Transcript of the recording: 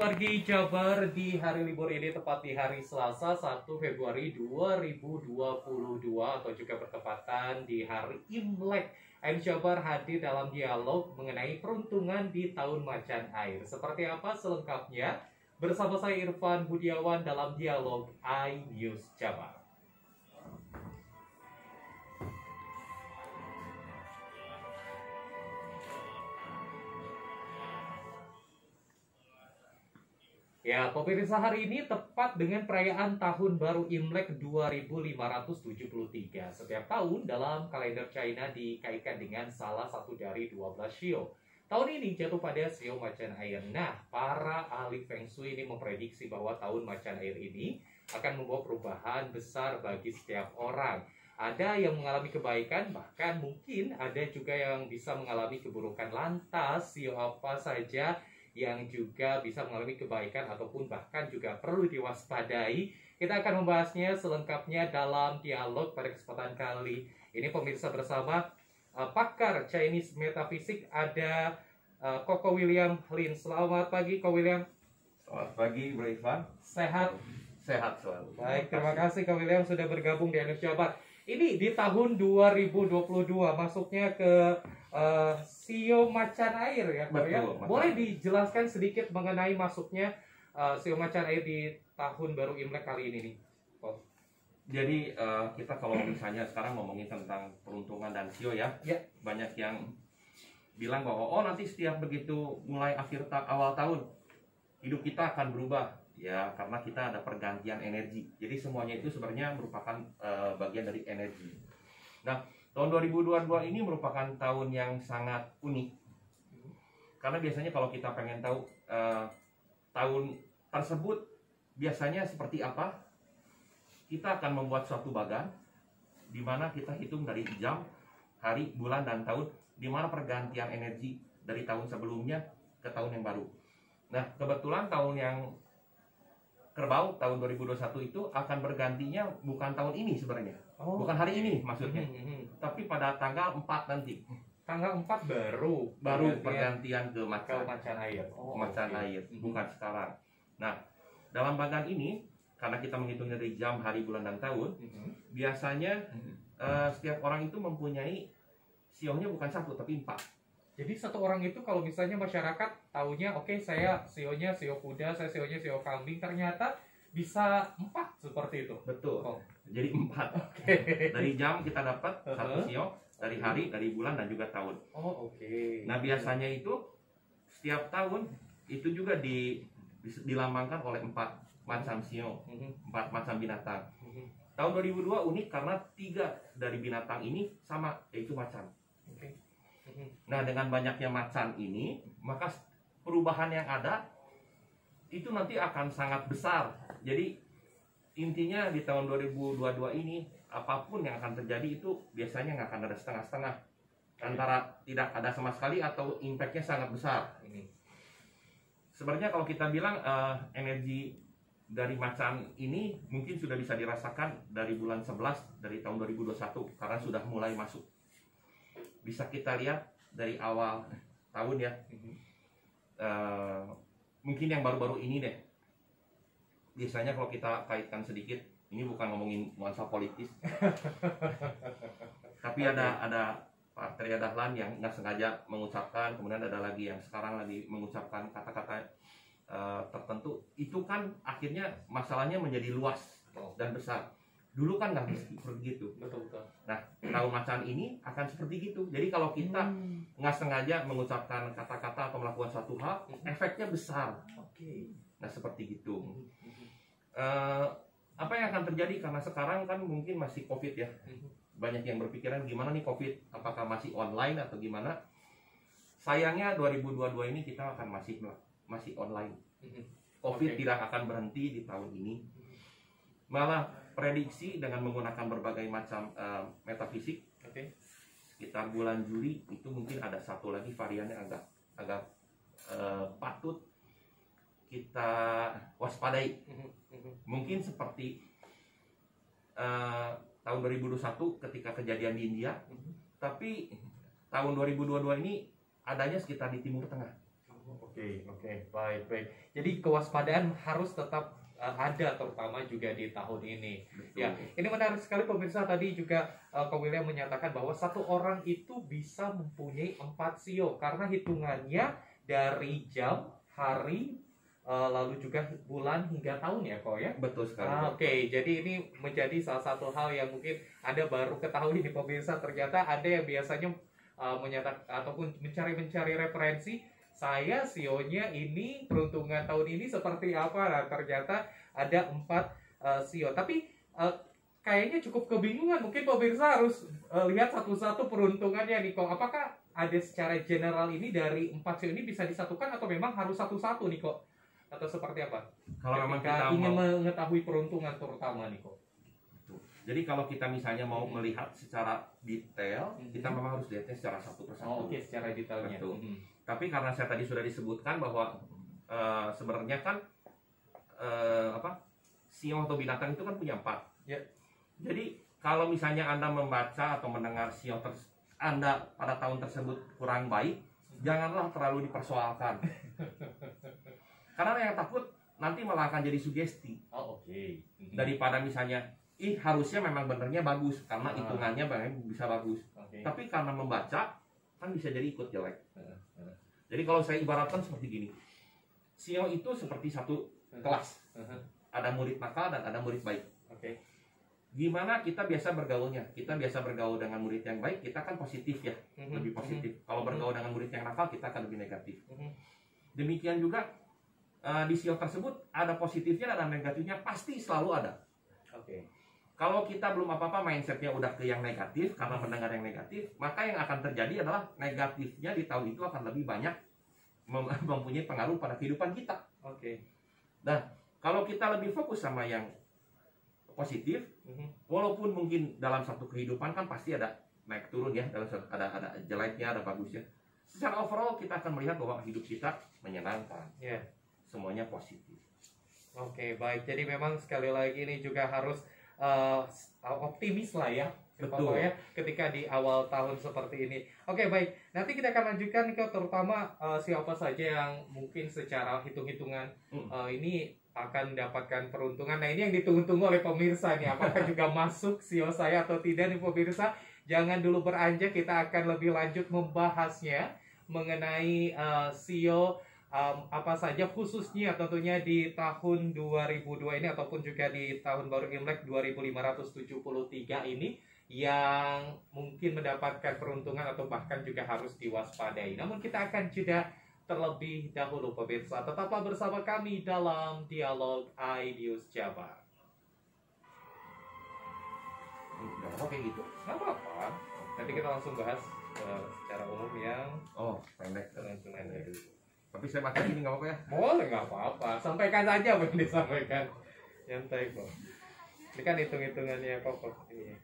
Pagi Jabar di hari libur ini tepat di hari Selasa 1 Februari 2022 atau juga bertepatan di hari Imlek. AM Jabar hadir dalam dialog mengenai peruntungan di tahun macan air. Seperti apa selengkapnya? Bersama saya Irfan Budiawan dalam dialog iNews Jabar. Ya, pemirsa, hari ini tepat dengan perayaan Tahun Baru Imlek 2573. Setiap tahun dalam kalender China dikaitkan dengan salah satu dari 12 shio. Tahun ini jatuh pada shio macan air. Nah, para ahli Feng Shui ini memprediksi bahwa tahun macan air ini akan membawa perubahan besar bagi setiap orang. Ada yang mengalami kebaikan, bahkan mungkin ada juga yang bisa mengalami keburukan. Lantas, shio apa saja yang juga bisa mengalami kebaikan ataupun bahkan juga perlu diwaspadai? Kita akan membahasnya selengkapnya dalam dialog pada kesempatan kali ini, pemirsa, bersama pakar Chinese Metaphysics. Ada Koko William Lin. Selamat pagi, Koko William. Selamat pagi, Bro Ivan. Sehat? Sehat selalu. Baik, terima kasih Koko William sudah bergabung di iNews Jabar. Ini di tahun 2022 masuknya ke shio macan air ya, Pak ya. Boleh dijelaskan sedikit mengenai masuknya shio macan air di tahun baru Imlek kali ini nih, Pak? Jadi kita kalau misalnya sekarang ngomongin tentang peruntungan dan shio ya, banyak yang bilang bahwa nanti setiap begitu mulai awal tahun hidup kita akan berubah. Ya, karena kita ada pergantian energi. Jadi semuanya itu sebenarnya merupakan bagian dari energi. Nah, tahun 2022 ini merupakan tahun yang sangat unik. Karena biasanya kalau kita pengen tahu tahun tersebut biasanya seperti apa, kita akan membuat suatu bagan di mana kita hitung dari jam, hari, bulan, dan tahun, di mana pergantian energi dari tahun sebelumnya ke tahun yang baru. Nah, kebetulan tahun yang Kerbau tahun 2021 itu akan bergantinya bukan tahun ini sebenarnya. Bukan hari ini maksudnya. Tapi pada tanggal 4 nanti. Tanggal 4 baru pergantian ke macan air. Macan air, bukan sekarang. Nah, dalam bagan ini karena kita menghitung dari jam, hari, bulan, dan tahun, biasanya setiap orang itu mempunyai sionya bukan satu tapi 4. Jadi satu orang itu kalau misalnya masyarakat taunya saya sionya sio kuda, saya sionya sio kambing, ternyata bisa 4 seperti itu. Betul. Jadi 4. Dari jam kita dapat satu sio, dari hari, dari bulan, dan juga tahun. Nah, biasanya itu setiap tahun itu juga dilambangkan oleh 4 macam sio, 4 macam binatang. Tahun 2002 unik karena 3 dari binatang ini sama, yaitu macan. Nah, dengan banyaknya macan ini, maka perubahan yang ada itu nanti akan sangat besar. Jadi intinya di tahun 2022 ini apapun yang akan terjadi itu biasanya nggak akan ada setengah-setengah, antara tidak ada sama sekali atau impactnya sangat besar. Sebenarnya kalau kita bilang energi dari macan ini mungkin sudah bisa dirasakan dari bulan 11 dari tahun 2021 karena sudah mulai masuk. Bisa kita lihat dari awal tahun ya. Mungkin yang baru-baru ini deh. Biasanya kalau kita kaitkan sedikit, ini bukan ngomongin nuansa politis. Tapi ada Pak Tri Dahlan yang nggak sengaja mengucapkan, kemudian ada lagi yang sekarang lagi mengucapkan kata-kata tertentu. Itu kan akhirnya masalahnya menjadi luas dan besar. Dulu kan nggak begitu. Betul. Nah, tahun macan ini akan seperti gitu. Jadi kalau kita nggak sengaja mengucapkan kata-kata atau melakukan suatu hal, efeknya besar. Nah, seperti gitu. Apa yang akan terjadi karena sekarang kan mungkin masih COVID ya. Banyak yang berpikiran gimana nih COVID, apakah masih online atau gimana? Sayangnya 2022 ini kita akan masih online. COVID tidak akan berhenti di tahun ini. Malah prediksi dengan menggunakan berbagai macam metafisik, sekitar bulan Juli itu mungkin ada satu lagi varian yang agak patut kita waspadai. Mungkin seperti tahun 2021 ketika kejadian di India, tapi tahun 2022 ini adanya sekitar di Timur Tengah. Oke, baik. Jadi kewaspadaan harus tetap ada, terutama juga di tahun ini. Betul. Ya, ini menarik sekali pemirsa. Tadi juga Kak William menyatakan bahwa satu orang itu bisa mempunyai 4 sio karena hitungannya dari jam, hari, lalu juga bulan hingga tahun ya kok ya. Betul sekali. Oke, jadi ini menjadi salah satu hal yang mungkin Anda baru ketahui di pemirsa. Ternyata ada yang biasanya menyatakan ataupun mencari referensi, saya sionya ini peruntungan tahun ini seperti apa. Nah, ternyata ada 4 sio. Tapi kayaknya cukup kebingungan. Mungkin pemirsa harus lihat satu-satu peruntungannya nih kok. Apakah ada secara general ini dari 4 sio ini bisa disatukan atau memang harus satu-satu nih kok? Atau seperti apa? Kalau memang kita ingin mengetahui peruntungan terutama nih kok. Jadi kalau kita misalnya mau melihat secara detail, kita memang harus lihatnya secara satu persatu. Oke, secara detailnya. Betul. Tapi karena saya tadi sudah disebutkan bahwa sebenarnya kan sio atau binatang itu kan punya 4. Ya. Jadi kalau misalnya Anda membaca atau mendengar sio Anda pada tahun tersebut kurang baik, janganlah terlalu dipersoalkan. Karena yang takut nanti malah akan jadi sugesti. Oke. Daripada misalnya harusnya memang benernya bagus karena hitungannya bisa bagus. Tapi karena membaca kan bisa jadi ikut jelek. Jadi kalau saya ibaratkan seperti gini, sio itu seperti satu kelas. Ada murid nakal dan ada murid baik. Gimana kita biasa bergaulnya? Kita biasa bergaul dengan murid yang baik, kita kan positif ya, lebih positif. Kalau bergaul dengan murid yang nakal, kita akan lebih negatif. Demikian juga di sio tersebut ada positifnya dan negatifnya, pasti selalu ada. Kalau kita belum apa-apa mindsetnya udah ke yang negatif karena mendengar yang negatif, maka yang akan terjadi adalah negatifnya di tahun itu akan lebih banyak mempunyai pengaruh pada kehidupan kita. Nah, kalau kita lebih fokus sama yang positif, walaupun mungkin dalam satu kehidupan kan pasti ada naik turun ya, ada jeleknya, ada bagusnya. Secara overall kita akan melihat bahwa hidup kita menyenangkan, semuanya positif. Oke, baik. Jadi memang sekali lagi ini juga harus optimis lah ya. Betul. Ya, ketika di awal tahun seperti ini. Oke, baik. Nanti kita akan lanjutkan ke terutama siapa saja yang mungkin secara hitung-hitungan ini akan mendapatkan peruntungan. Nah, ini yang ditunggu-tunggu oleh pemirsa nih. Apakah juga masuk sio saya atau tidak nih pemirsa? Jangan dulu beranjak, kita akan lebih lanjut membahasnya mengenai sio apa saja khususnya tentunya di tahun 2002 ini ataupun juga di tahun baru Imlek 2573 ini yang mungkin mendapatkan peruntungan atau bahkan juga harus diwaspadai. Namun kita akan jeda terlebih dahulu pemirsa. Tetaplah bersama kami dalam Dialog iNews Jabar. Gak apa kayak gitu? Gak apa-apa. Nanti kita langsung bahas secara umum yang pendek. Pendek. Tapi saya baca ini nggak apa-apa ya? Boleh, nggak apa-apa. Sampaikan saja apa yang disampaikan. Nyantai kok. Ini kan hitung-hitungannya kok ini.